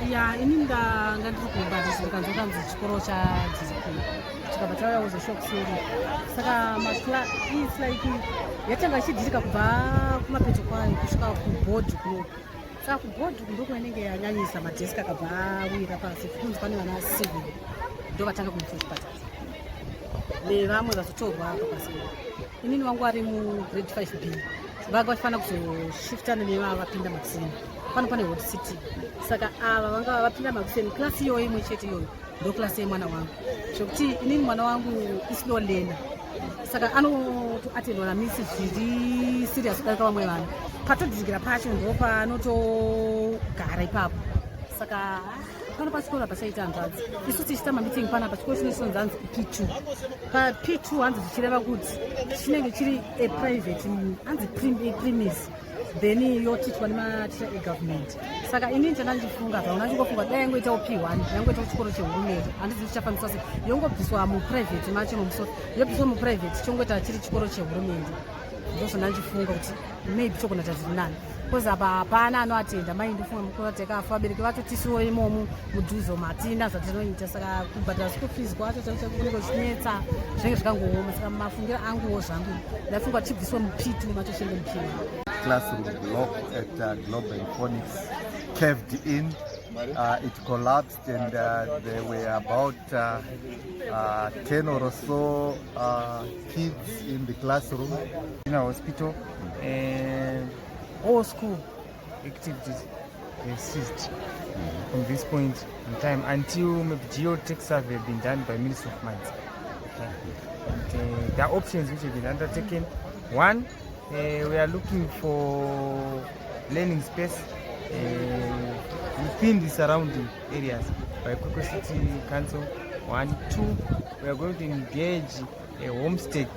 Yeah, inini ndandiri kumbati ndikanzokanzi chikoro chaDCP chikabva chauya kuzoshock seri. Saka it's like yatanga ichidzitika kubva kumapeto kwayo kusvika kubhodhi kuno. Saka kubhodhi ndiko inenge yanyanyisa madheski akabva awira pasi. Kunzi pane vana 7 ndo vatanga kuita chipatara. Nevamwe vazotorwa pasi. Inini wangu ari grade 5B. Vanga vachifanira kuzoshiftana nevapinda makuseni. Pano pane hot city. Saka ava vanga vapinda makuseni klasi iyoyo imwe chete iyoyo ndo klasi yemwana wangu. Zvokuti inini mwana wangu islo lena. Saka anotoatendwa namisi zviri serious kudarika vamwe vanhu. Patodzidzira pacho ndo panotogara ipapo. Saka pano pachikoro pachaita hanzvadzi. Isu tichita mameeting pana pachikoro chinosonzi hanzi P2. Pa-P2 hanzi zvichireva kuti chinenge chiri a private hanzi premise. Then yotichwa nematicha egovernment. Saka inini chandandifunga zvauna chingofunga dai yangoitawo P1 yangoitawo chikoro chehurumende handizii chichafambiswa sei yongobviswa muprivate macho nomusoro yobviswa muprivate chongoita chiri chikoro chehurumende. Ndozvandandifunga kuti maybe chokunata zviri nani because apa hapana anoatenda mai ndofunga mukuru atekafa vabereki vatotisiwo imomo mudhuze matina zvatinoita. Saka kubhadhara school fees kwacho chakunenge kuchinetsa zvinenge zvikangooma. Saka mafungiro anguwo zvangu ndafunga tibviswe muP2 macho chiende muP1. Classroom block at Global Phonics caved in. It collapsed and there were about 10 or so kids in the classroom. In our hospital, all school activities have ceased from this point in time until maybe geotech survey have been done by Ministry of Mines. And, there are options which have been undertaken. One, we are looking for learning space within the surrounding areas by Kwekwe City Council. 1, 2, we are going to engage homestake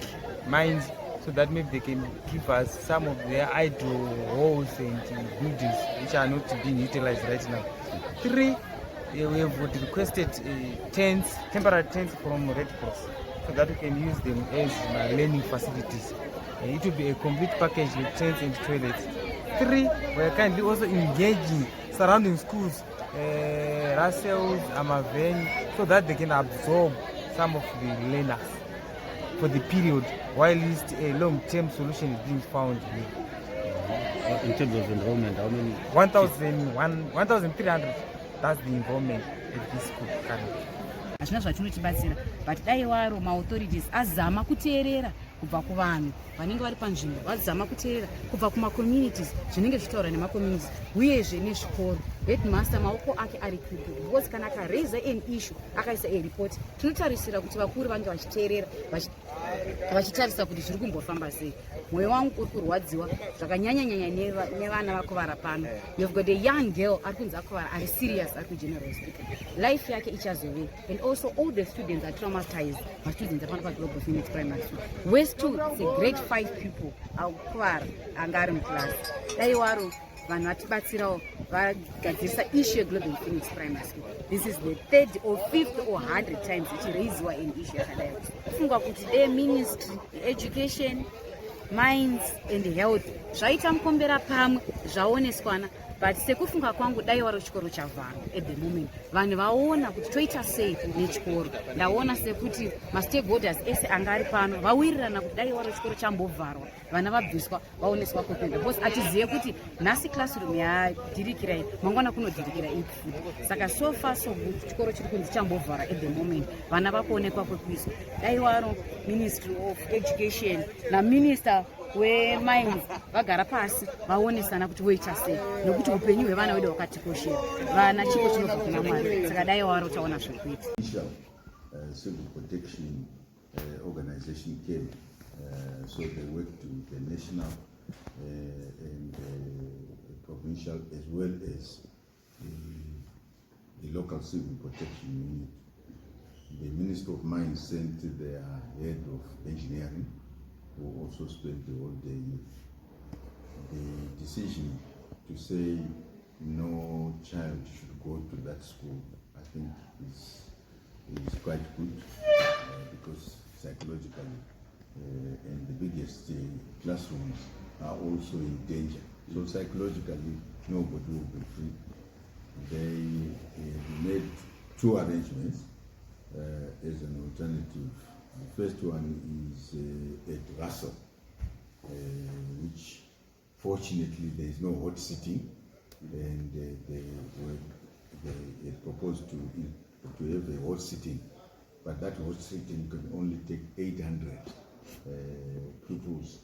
mines so that maybe they can give us some of their idle halls and buildings which are not being utilized right now. 3, we have requested tents, temporary tents from Red Cross so that we can use them as learning facilities. It will be a complete package with tents and toilets. 3, we are currently also engaging surrounding schools, Russells, Amaven, so that they can absorb some of the learners for the period, while a long-term solution is being found here. In terms of enrollment, how many? 1,300. That's the enrollment at this school currently. Hazvina zvachinotibatsira but dai waro maauthorities azama kuteerera kubva kuvanhu vanenge vari panzvimbo vazama kuteerera kubva kumacommunities zvinenge zvichitaura nemacommunities uyezve nezvikoro. Headmaster maoko ake ari crippled because kana akaraiza an issue akaisa a report tinotarisira kuti vakuru vange vachiteerera vachitarisa kuti zviri kumbofamba sei. Mwoyo wangu uri kurwadziwa zvakanyanyanyanya nevana vakuvara pano. You've got a young girl ari kunzi akuvara ari serious ari kugeneral hospital. Life yake ichazove and also all the students are traumatized. Mastudents apana paGlobal Phoenix Primary School. West 2 it's a grade 5 people akuvara anga ari muclass. Dai waro vanhu vatibatsirawo vagadzirisa issue yeGlobal Phoenix Primary School. This is the 3rd or 5th or 100 times ichiraiziwa an issue yakadai. Kufunga kuti the ministry education mines and health zvaita mukombera pamwe zvaoneswana but sekufunga kwangu dai waro chikoro chavharwa at the moment vanhu vaona kuti toita sei nechikoro. Ndaona sekuti mastakeholders ese anga ari pano vawirirana kuti dai waro chikoro chambovharwa vana vabviswa vaoneswa kwekwenga because atizive kuti nhasi classroom yadhirikira iyi mangwana kunodhirikira ipi futi. Saka so far so good chikoro chiri kunzi chambovharwa at the moment vana vakuonekwa kwekuiswa. Dai waro Ministry of Education naMinister wemines vagara pasi vaonesana kuti voita sei nokuti upenyu hwevana vedu hwakatikoshera. Vana chipo chinobva kuna Mwari. Saka dai waro taona zvekuita. Civil protection organization came, so they worked with the national and provincial as well as the local civil protection unit. The Minister of Mines sent their head of engineering, who also spent the whole day. The decision to say no child should go to that school, I think is quite good because psychologically and the biggest classrooms are also in danger. So psychologically, nobody will be free. They two arrangements as an alternative. The first one is at Russell, which fortunately there is no hot seating, and they proposed to have a hot seating, but that hot seating can only take 800 pupils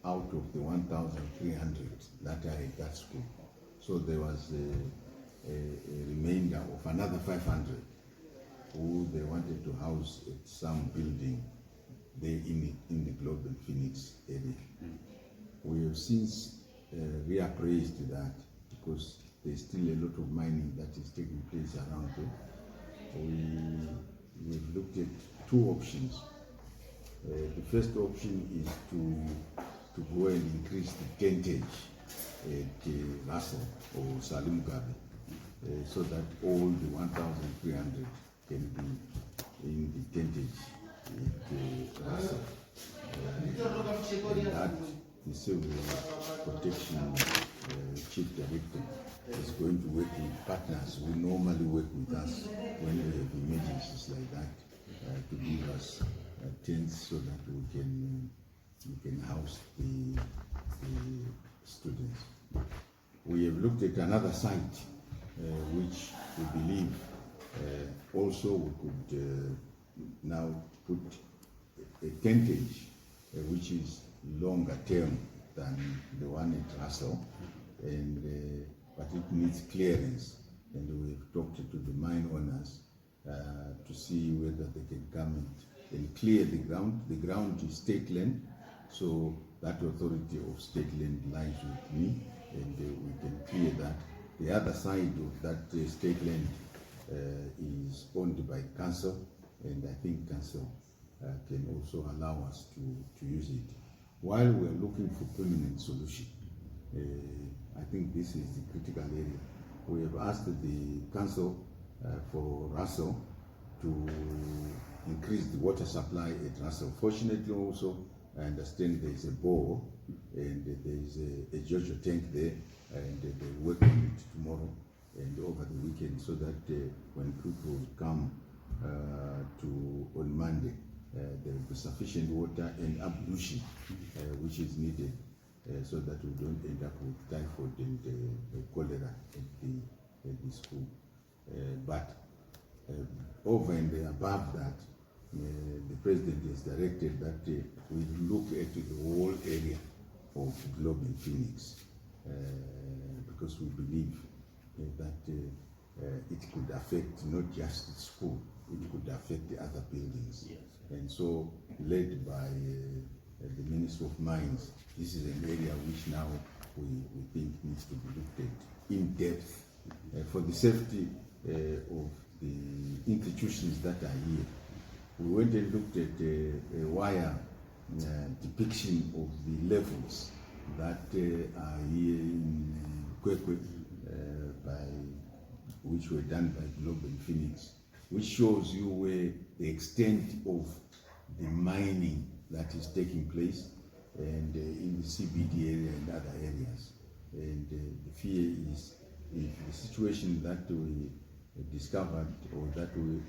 out of the 1,300 that are at that school. So there was a remainder of another 500 who they wanted to house at some building there in the Globe and Phoenix area. We have since reappraised that because there's still a lot of mining that is taking place around there. We've looked at two options. The first option is to go and increase the tentage at Russell or Salim Gabi, so that all the 1,300 can be in the tentage at Russell. And that the Civil Protection Chief Director is going to work with partners who normally work with us when we have emergencies like that, to give us tents so that we can house the students. We have looked at another site which we believe also we could now put a tentage which is longer term than the one at Russell, and but it needs clearance, and we've talked to the mine owners to see whether they can come and clear the ground. The ground is state land, so that authority of state land lies with me, and we can clear that. The other side of that state land is owned by council, and I think council can also allow us to use it. While we're looking for permanent solution, I think this is the critical area. We have asked the council for Russell to increase the water supply at Russell. Fortunately also, I understand there is a bore and there is a Jojo tank there, and they work on it tomorrow and over the weekend, so that when people come on Monday, there will be sufficient water and ablution which is needed, so that we don't end up with typhoid and cholera at the school. But over and above that, the president has directed that we look at the whole area of Globe and Phoenix, because we believe that it could affect not just the school, it could affect the other buildings. Yes. And so, led by the Minister of Mines, this is an area which now we think needs to be looked at in depth for the safety of the institutions that are here. We went and looked at a wire depiction of the levels that are here in Kwekwe, which were done by Globe and Phoenix, which shows you where the extent of the mining that is taking place, and in the CBD area and other areas. And the fear is if the situation that we discovered, or that we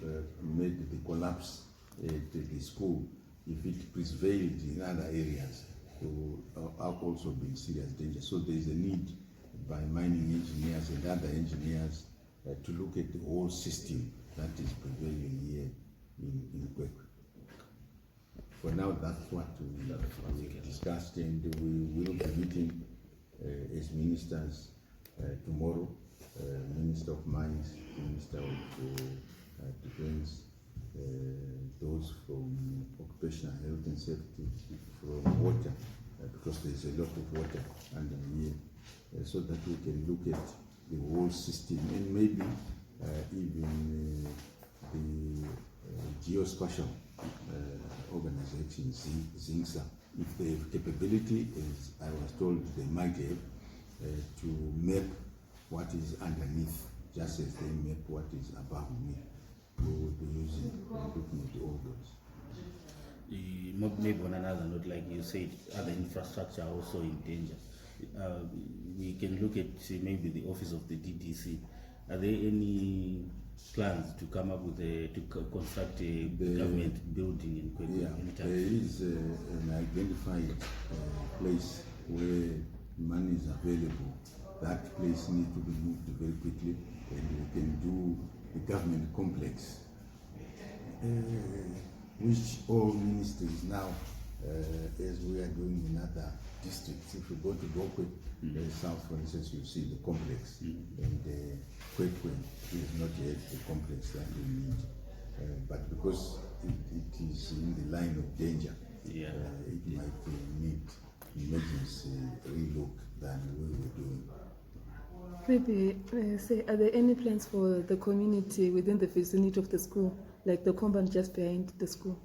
made the collapse at the school, if it prevailed in other areas, to also be in serious danger. So there is a need by mining engineers and other engineers to look at the whole system that is prevailing here in Kwekwe. For now, that's what we discussed, and we will be meeting as ministers tomorrow, Minister of Mines, Minister of Defense, those from Occupational Health and Safety, from water, because there's a lot of water under here, so that we can look at the whole system, and maybe even the geospatial organization, ZINSA, if they have capability, as I was told they might have, to map what is underneath, just as they map what is above me. We will be using looking at all those. Maybe on another note, like you said, other infrastructure are also in danger. We can look at maybe the office of the DDC. Are there any plans to come up with construct a government building in Kwekwe? Yeah, there is an identified place where money is available. That place needs to be moved very quickly, and we can do the government complex, which all ministries now, as we are doing in other districts. If you go to Kwekwe, south, for instance, you see the complex, and Kwekwe is not yet the complex that we need. But because it is in the line of danger, it might need emergency relook than we were doing. Maybe say, are there any plans for the community within the vicinity of the school, like the compound just behind the school?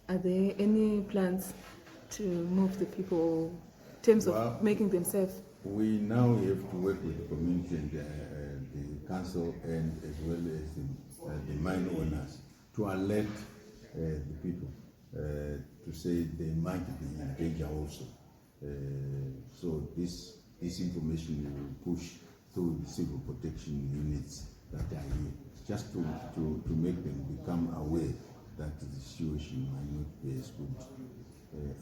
Are there any plans to move the people in terms of making them safe? We now have to work with the community and the council, and as well as the mine owners, to alert the people to say they might be in danger also. So this information will push through the civil protection units that are here, just to make them become aware that the situation might not be as good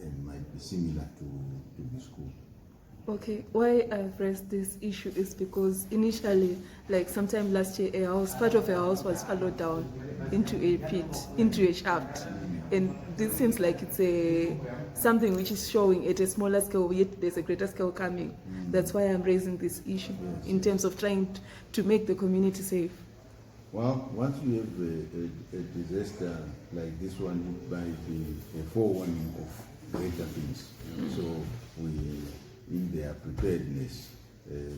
and might be similar to the school. Okay, why I've raised this issue is because initially, like sometime last year, part of a house was followed down into a pit, into a shaft. And this seems like it's something which is showing at a smaller scale, yet there's a greater scale coming. That's why I'm raising this issue in terms of trying to make the community safe. Well, once you have a disaster like this one, it might be a forewarning of greater things. So we, in their preparedness,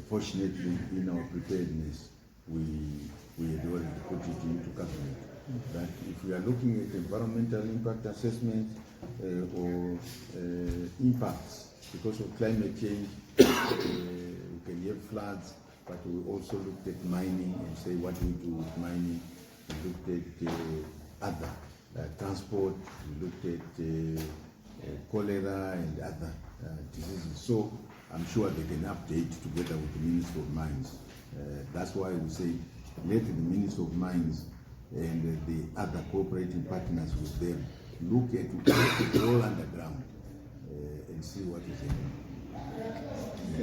fortunately in our preparedness, we had already put it into government. That if we are looking at environmental impact assessment or impacts because of climate change, we can have floods, but we also looked at mining and say what we do with mining. We looked at other transport, we looked at cholera and other diseases. So I'm sure they can update together with the Minister of Mines. That's why we say let the Minister of Mines and the other cooperating partners with them look at it all underground and see what is happening.